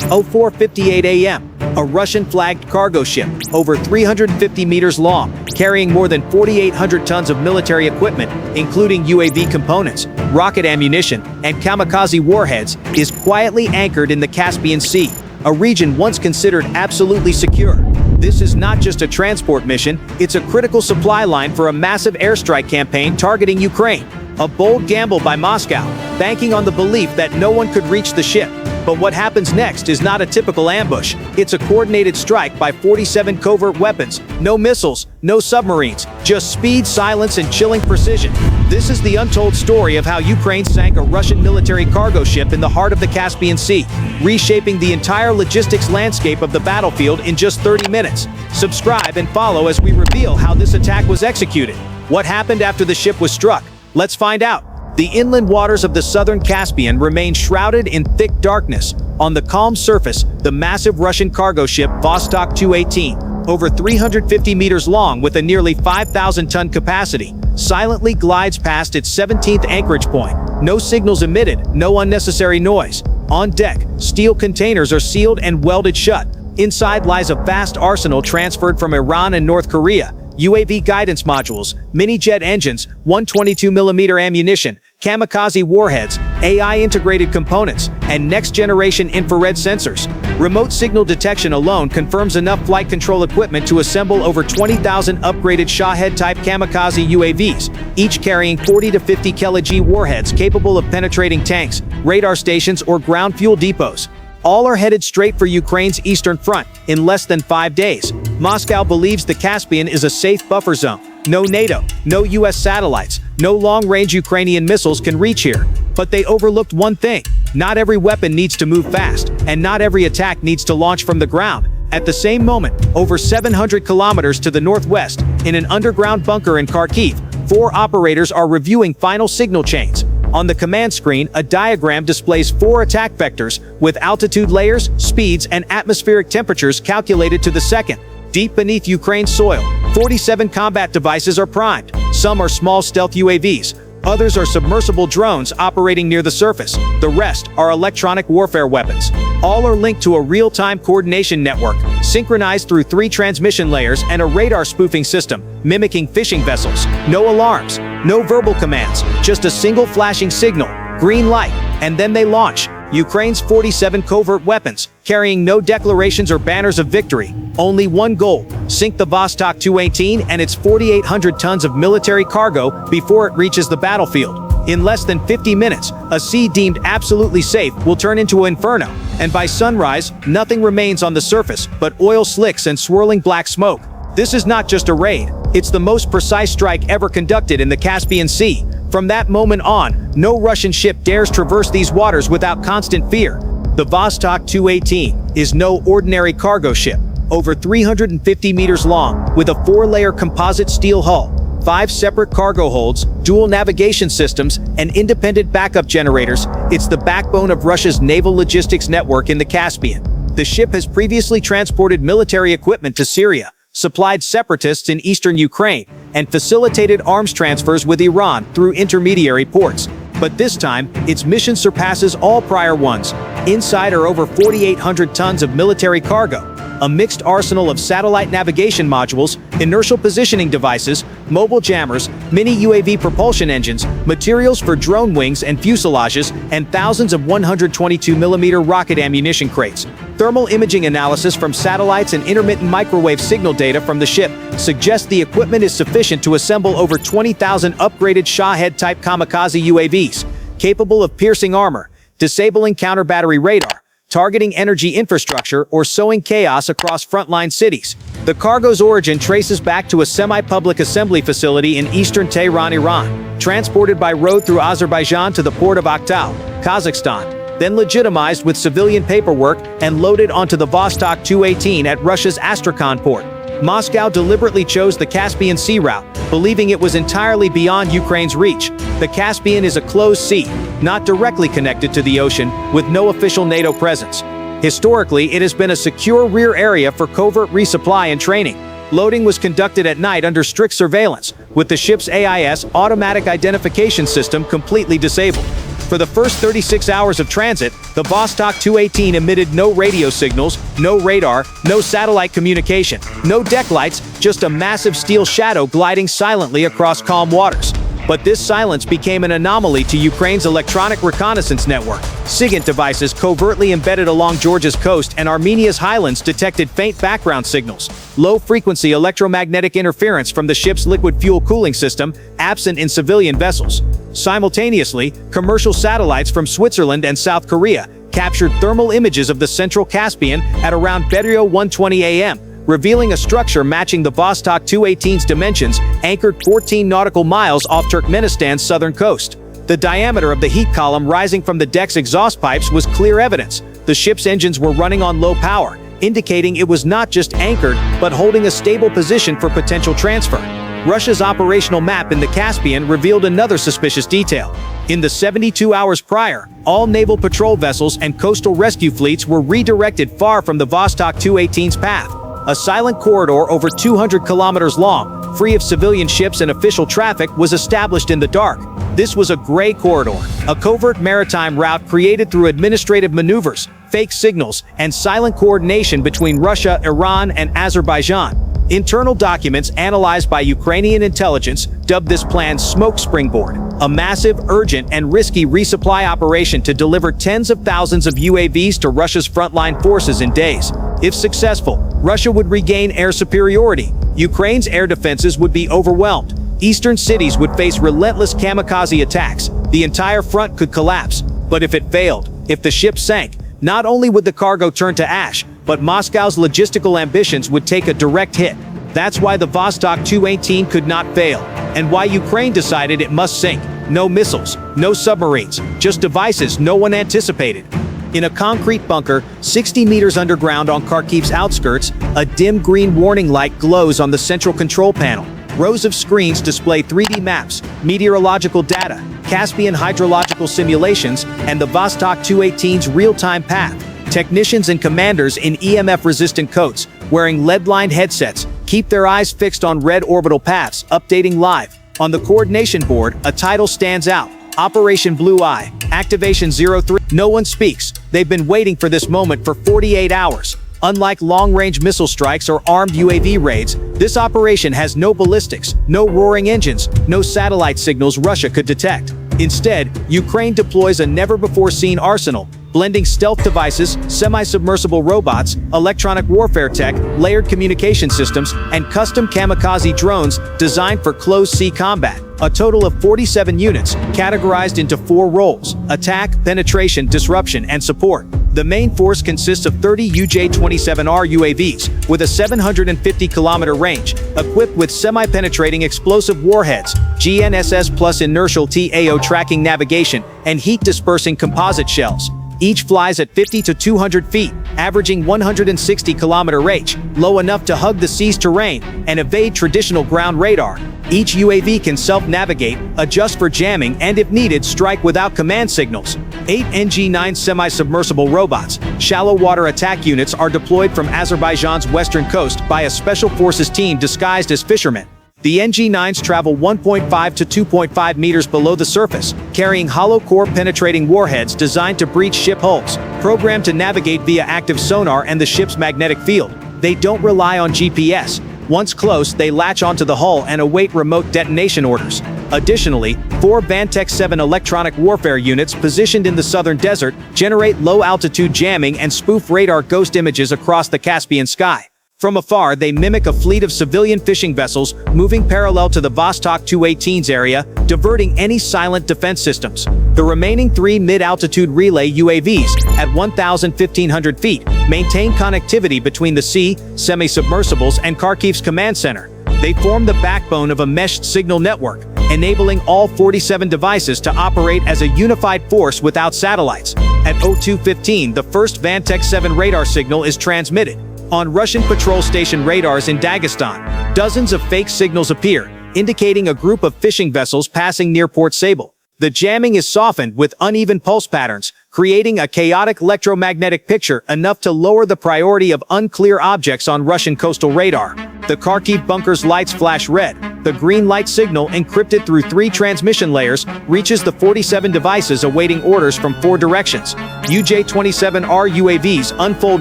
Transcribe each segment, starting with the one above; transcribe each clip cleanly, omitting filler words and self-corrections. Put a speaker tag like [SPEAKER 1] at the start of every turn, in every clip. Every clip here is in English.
[SPEAKER 1] 04:58 a.m., a Russian-flagged cargo ship, over 350 meters long, carrying more than 4,800 tons of military equipment, including UAV components, rocket ammunition, and kamikaze warheads, is quietly anchored in the Caspian Sea, a region once considered absolutely secure. This is not just a transport mission, it's a critical supply line for a massive airstrike campaign targeting Ukraine. A bold gamble by Moscow, banking on the belief that no one could reach the ship. But what happens next is not a typical ambush. It's a coordinated strike by 47 covert weapons. No missiles, no submarines, just speed, silence, and chilling precision. This is the untold story of how Ukraine sank a Russian military cargo ship in the heart of the Caspian Sea, reshaping the entire logistics landscape of the battlefield in just 30 minutes. Subscribe and follow as we reveal how this attack was executed. What happened after the ship was struck? Let's find out. The inland waters of the southern Caspian remain shrouded in thick darkness. On the calm surface, the massive Russian cargo ship Vostok 218, over 350 meters long with a nearly 5,000-ton capacity, silently glides past its 17th anchorage point. No signals emitted, no unnecessary noise. On deck, steel containers are sealed and welded shut. Inside lies a vast arsenal transferred from Iran and North Korea. UAV guidance modules, mini-jet engines, 122mm ammunition, kamikaze warheads, AI-integrated components, and next-generation infrared sensors. Remote signal detection alone confirms enough flight control equipment to assemble over 20,000 upgraded Shahed-type kamikaze UAVs, each carrying 40 to 50 kg warheads capable of penetrating tanks, radar stations, or ground fuel depots. All are headed straight for Ukraine's eastern front in less than 5 days. Moscow believes the Caspian is a safe buffer zone. No NATO, no US satellites, no long-range Ukrainian missiles can reach here. But they overlooked one thing. Not every weapon needs to move fast, and not every attack needs to launch from the ground. At the same moment, over 700 kilometers to the northwest, in an underground bunker in Kharkiv, 4 operators are reviewing final signal chains. On the command screen, a diagram displays 4 attack vectors, with altitude layers, speeds, and atmospheric temperatures calculated to the second. Deep beneath Ukraine's soil, 47 combat devices are primed. Some are small stealth UAVs. Others are submersible drones operating near the surface. The rest are electronic warfare weapons. All are linked to a real-time coordination network, synchronized through 3 transmission layers and a radar spoofing system, mimicking fishing vessels. No alarms, no verbal commands, just a single flashing signal, green light, and then they launch. Ukraine's 47 covert weapons, carrying no declarations or banners of victory. Only one goal: sink the Vostok 218 and its 4,800 tons of military cargo before it reaches the battlefield. In less than 50 minutes, a sea deemed absolutely safe will turn into an inferno, and by sunrise, nothing remains on the surface but oil slicks and swirling black smoke. This is not just a raid, it's the most precise strike ever conducted in the Caspian Sea. From that moment on, no Russian ship dares traverse these waters without constant fear. The Vostok 218 is no ordinary cargo ship. Over 350 meters long, with a 4-layer composite steel hull, 5 separate cargo holds, dual navigation systems, and independent backup generators, it's the backbone of Russia's naval logistics network in the Caspian. The ship has previously transported military equipment to Syria, supplied separatists in eastern Ukraine, and facilitated arms transfers with Iran through intermediary ports. But this time, its mission surpasses all prior ones. Inside are over 4,800 tons of military cargo, a mixed arsenal of satellite navigation modules, inertial positioning devices, mobile jammers, mini UAV propulsion engines, materials for drone wings and fuselages, and thousands of 122mm rocket ammunition crates. Thermal imaging analysis from satellites and intermittent microwave signal data from the ship suggests the equipment is sufficient to assemble over 20,000 upgraded Shahed-type kamikaze UAVs, capable of piercing armor, disabling counter-battery radar, targeting energy infrastructure, or sowing chaos across frontline cities. The cargo's origin traces back to a semi-public assembly facility in eastern Tehran, Iran, transported by road through Azerbaijan to the port of Aktau, Kazakhstan, then legitimized with civilian paperwork and loaded onto the Vostok 218 at Russia's Astrakhan port. Moscow deliberately chose the Caspian Sea route, believing it was entirely beyond Ukraine's reach. The Caspian is a closed sea, not directly connected to the ocean, with no official NATO presence. Historically, it has been a secure rear area for covert resupply and training. Loading was conducted at night under strict surveillance, with the ship's AIS automatic identification system completely disabled. For the first 36 hours of transit, the Vostok 218 emitted no radio signals, no radar, no satellite communication, no deck lights, just a massive steel shadow gliding silently across calm waters. But this silence became an anomaly to Ukraine's electronic reconnaissance network. SIGINT devices covertly embedded along Georgia's coast and Armenia's highlands detected faint background signals, low-frequency electromagnetic interference from the ship's liquid fuel cooling system, absent in civilian vessels. Simultaneously, commercial satellites from Switzerland and South Korea captured thermal images of the central Caspian at around Bedrio 1:20 a.m., revealing a structure matching the Vostok 218's dimensions, anchored 14 nautical miles off Turkmenistan's southern coast. The diameter of the heat column rising from the deck's exhaust pipes was clear evidence. The ship's engines were running on low power, indicating it was not just anchored, but holding a stable position for potential transfer. Russia's operational map in the Caspian revealed another suspicious detail. In the 72 hours prior, all naval patrol vessels and coastal rescue fleets were redirected far from the Vostok 218's path. A silent corridor over 200 kilometers long, free of civilian ships and official traffic, was established in the dark. This was a gray corridor, a covert maritime route created through administrative maneuvers, fake signals, and silent coordination between Russia, Iran, and Azerbaijan. Internal documents analyzed by Ukrainian intelligence dubbed this plan Smoke Springboard, a massive, urgent, and risky resupply operation to deliver tens of thousands of UAVs to Russia's frontline forces in days. If successful, Russia would regain air superiority. Ukraine's air defenses would be overwhelmed. Eastern cities would face relentless kamikaze attacks. The entire front could collapse. But if it failed, if the ship sank, not only would the cargo turn to ash, but Moscow's logistical ambitions would take a direct hit. That's why the Vostok 218 could not fail, and why Ukraine decided it must sink. No missiles, no submarines, just devices no one anticipated. In a concrete bunker, 60 meters underground on Kharkiv's outskirts, a dim green warning light glows on the central control panel. Rows of screens display 3D maps, meteorological data, Caspian hydrological simulations, and the Vostok 218's real-time path. Technicians and commanders in EMF-resistant coats, wearing lead-lined headsets, keep their eyes fixed on red orbital paths, updating live. On the coordination board, a title stands out: Operation Blue Eye, Activation 03. No one speaks. They've been waiting for this moment for 48 hours. Unlike long-range missile strikes or armed UAV raids, this operation has no ballistics, no roaring engines, no satellite signals Russia could detect. Instead, Ukraine deploys a never-before-seen arsenal, blending stealth devices, semi-submersible robots, electronic warfare tech, layered communication systems, and custom kamikaze drones designed for close-sea combat. A total of 47 units, categorized into 4 roles: attack, penetration, disruption, and support. The main force consists of 30 UJ-27R UAVs, with a 750-kilometer range, equipped with semi-penetrating explosive warheads, GNSS plus inertial TAO tracking navigation, and heat-dispersing composite shells. Each flies at 50 to 200 feet, averaging 160-kilometer range, low enough to hug the sea's terrain and evade traditional ground radar. Each UAV can self-navigate, adjust for jamming, and if needed, strike without command signals. 8 NG-9 semi-submersible robots, shallow water attack units, are deployed from Azerbaijan's western coast by a special forces team disguised as fishermen. The NG-9s travel 1.5 to 2.5 meters below the surface, carrying hollow core penetrating warheads designed to breach ship hulls, programmed to navigate via active sonar and the ship's magnetic field. They don't rely on GPS. Once close, they latch onto the hull and await remote detonation orders. Additionally, 4 Vantek 7 electronic warfare units positioned in the southern desert generate low-altitude jamming and spoof radar ghost images across the Caspian sky. From afar, they mimic a fleet of civilian fishing vessels moving parallel to the Vostok 218's area, diverting any silent defense systems. The remaining 3 mid-altitude relay UAVs, at 1,500 feet, maintain connectivity between the sea, semi-submersibles, and Kharkiv's command center. They form the backbone of a meshed signal network, enabling all 47 devices to operate as a unified force without satellites. At 02:15, the first Vantek 7 radar signal is transmitted. On Russian patrol station radars in Dagestan, dozens of fake signals appear, indicating a group of fishing vessels passing near Port Sable. The jamming is softened with uneven pulse patterns, creating a chaotic electromagnetic picture enough to lower the priority of unclear objects on Russian coastal radar. The Kharkiv bunker's lights flash red. the green light signal, encrypted through 3 transmission layers, reaches the 47 devices awaiting orders from 4 directions. UJ-27R UAVs unfold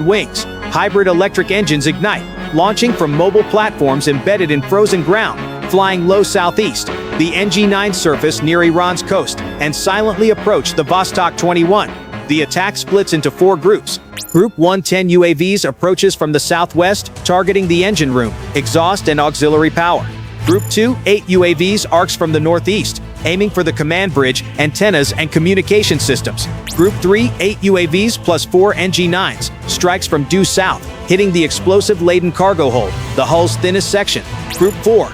[SPEAKER 1] wings. Hybrid electric engines ignite, launching from mobile platforms embedded in frozen ground, flying low southeast. The NG-9 surface near Iran's coast and silently approach the Vostok 21. The attack splits into 4 groups. Group 1 10 UAVs approaches from the southwest, targeting the engine room, exhaust and auxiliary power. Group 2 8 UAVs arcs from the northeast, aiming for the command bridge, antennas and communication systems. Group 3 8 UAVs plus 4 NG-9s strikes from due south, hitting the explosive-laden cargo hold, the hull's thinnest section. Group 4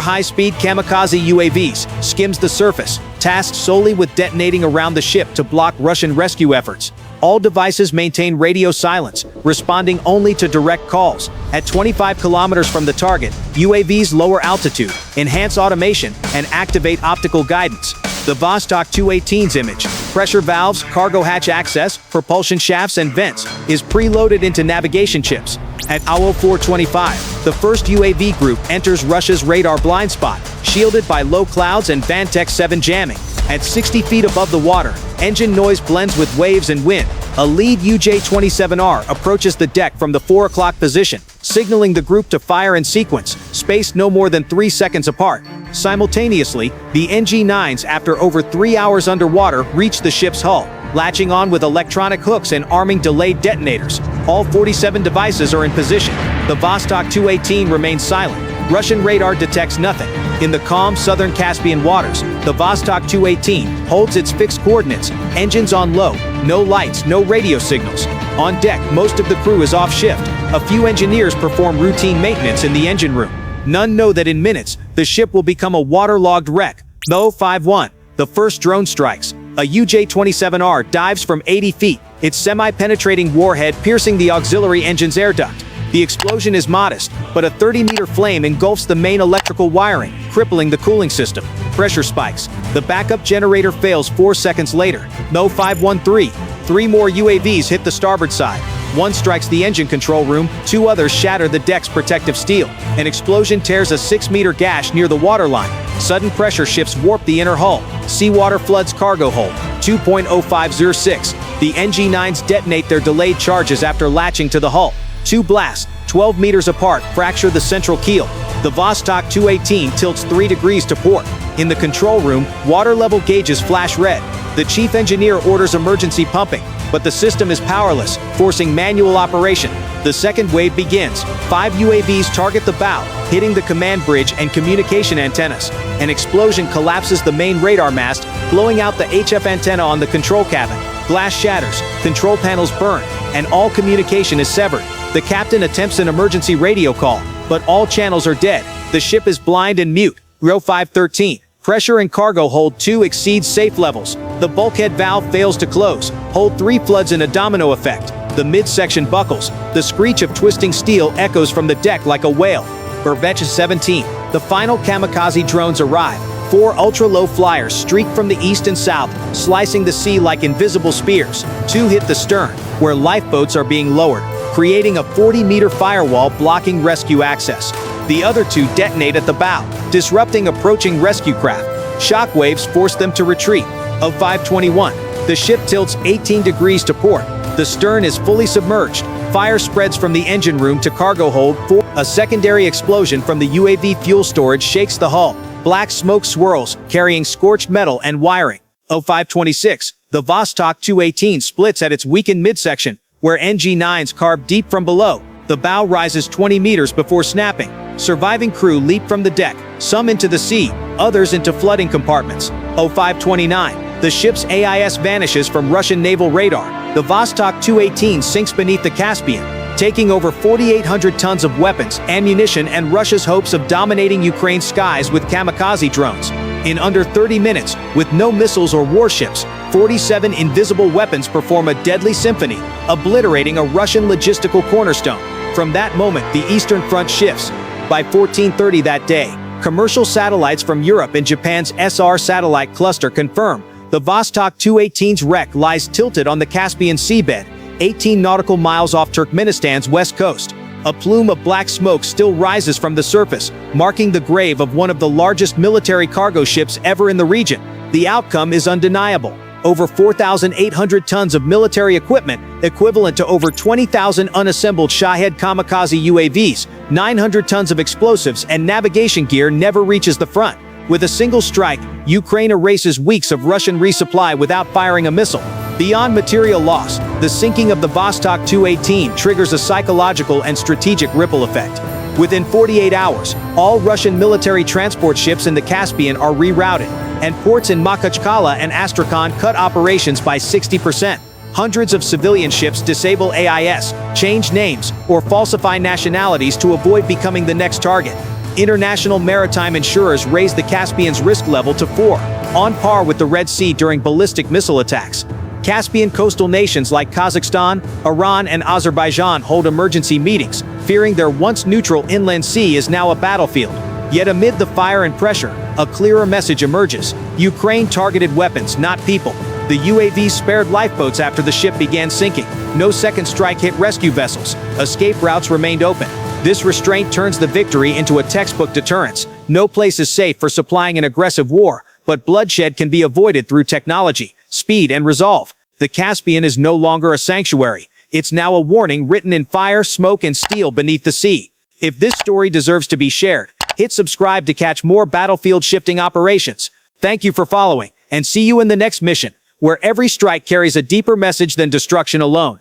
[SPEAKER 1] high-speed kamikaze UAVs skims the surface, tasked solely with detonating around the ship to block Russian rescue efforts. All devices maintain radio silence, responding only to direct calls. At 25 kilometers from the target, UAVs lower altitude, enhance automation, and activate optical guidance. The Vostok 218's image, pressure valves, cargo hatch access, propulsion shafts, and vents, is preloaded into navigation chips. At hour 4:25, the first UAV group enters Russia's radar blind spot, shielded by low clouds and Vantek 7 jamming. At 60 feet above the water, engine noise blends with waves and wind. A lead UJ-27R approaches the deck from the 4 o'clock position, signaling the group to fire in sequence, spaced no more than 3 seconds apart. Simultaneously, the NG-9s, after over 3 hours underwater, reach the ship's hull, latching on with electronic hooks and arming delayed detonators. All 47 devices are in position. The Vostok 218 remains silent. Russian radar detects nothing. In the calm southern Caspian waters, the Vostok 218 holds its fixed coordinates, engines on low, no lights, no radio signals. On deck, most of the crew is off shift. A few engineers perform routine maintenance in the engine room. None know that in minutes, the ship will become a waterlogged wreck. No 5-1. The first drone strikes. A UJ-27R dives from 80 feet, its semi-penetrating warhead piercing the auxiliary engine's air duct. The explosion is modest, but a 30-meter flame engulfs the main electrical wiring, crippling the cooling system. Pressure spikes. The backup generator fails 4 seconds later. No 513. 3 more UAVs hit the starboard side. 1 strikes the engine control room, 2 others shatter the deck's protective steel. An explosion tears a 6-meter gash near the waterline. Sudden pressure shifts warp the inner hull. Seawater floods cargo hold. 2.0506. The NG-9s detonate their delayed charges after latching to the hull. 2 blasts, 12 meters apart, fracture the central keel. The Vostok 218 tilts 3 degrees to port. In the control room, water level gauges flash red. The chief engineer orders emergency pumping, but the system is powerless, forcing manual operation. The second wave begins. 5 UAVs target the bow, hitting the command bridge and communication antennas. An explosion collapses the main radar mast, blowing out the HF antenna on the control cabin. Glass shatters, control panels burn, and all communication is severed. The captain attempts an emergency radio call, but all channels are dead. The ship is blind and mute. Row 513. Pressure and cargo hold 2 exceeds safe levels. The bulkhead valve fails to close. Hold 3 floods in a domino effect. The midsection buckles. The screech of twisting steel echoes from the deck like a wail. Burbage 17. The final kamikaze drones arrive. 4 ultra-low flyers streak from the east and south, slicing the sea like invisible spears. 2 hit the stern, where lifeboats are being lowered, creating a 40-meter firewall blocking rescue access. The other 2 detonate at the bow, disrupting approaching rescue craft. Shockwaves force them to retreat. Of 521, the ship tilts 18 degrees to port. The stern is fully submerged. Fire spreads from the engine room to cargo hold. A secondary explosion from the UAV fuel storage shakes the hull. Black smoke swirls, carrying scorched metal and wiring. Of 526, the Vostok 218 splits at its weakened midsection, where NG-9s carve deep from below. The bow rises 20 meters before snapping. Surviving crew leap from the deck, some into the sea, others into flooding compartments. 0529. The ship's AIS vanishes from Russian naval radar. The Vostok 218 sinks beneath the Caspian, taking over 4,800 tons of weapons, ammunition, and Russia's hopes of dominating Ukraine's skies with kamikaze drones. In under 30 minutes, with no missiles or warships, 47 invisible weapons perform a deadly symphony, obliterating a Russian logistical cornerstone. From that moment, the Eastern Front shifts. By 1430 that day, commercial satellites from Europe and Japan's SR satellite cluster confirm the Vostok 218's wreck lies tilted on the Caspian seabed, 18 nautical miles off Turkmenistan's west coast. A plume of black smoke still rises from the surface, marking the grave of one of the largest military cargo ships ever in the region. The outcome is undeniable. Over 4,800 tons of military equipment, equivalent to over 20,000 unassembled Shahed kamikaze UAVs, 900 tons of explosives, and navigation gear never reaches the front. With a single strike, Ukraine erases weeks of Russian resupply without firing a missile. Beyond material loss, the sinking of the Vostok 218 triggers a psychological and strategic ripple effect. Within 48 hours, all Russian military transport ships in the Caspian are rerouted, and ports in Makhachkala and Astrakhan cut operations by 60%. Hundreds of civilian ships disable AIS, change names, or falsify nationalities to avoid becoming the next target. International maritime insurers raise the Caspian's risk level to 4, on par with the Red Sea during ballistic missile attacks. Caspian coastal nations like Kazakhstan, Iran, and Azerbaijan hold emergency meetings, fearing their once neutral inland sea is now a battlefield. Yet amid the fire and pressure, a clearer message emerges. Ukraine targeted weapons, not people. The UAVs spared lifeboats after the ship began sinking. No second strike hit rescue vessels. Escape routes remained open. This restraint turns the victory into a textbook deterrence. No place is safe for supplying an aggressive war, but bloodshed can be avoided through technology, speed, and resolve. The Caspian is no longer a sanctuary. It's now a warning written in fire, smoke, and steel beneath the sea. If this story deserves to be shared, hit subscribe to catch more battlefield shifting operations. Thank you for following, and see you in the next mission, where every strike carries a deeper message than destruction alone.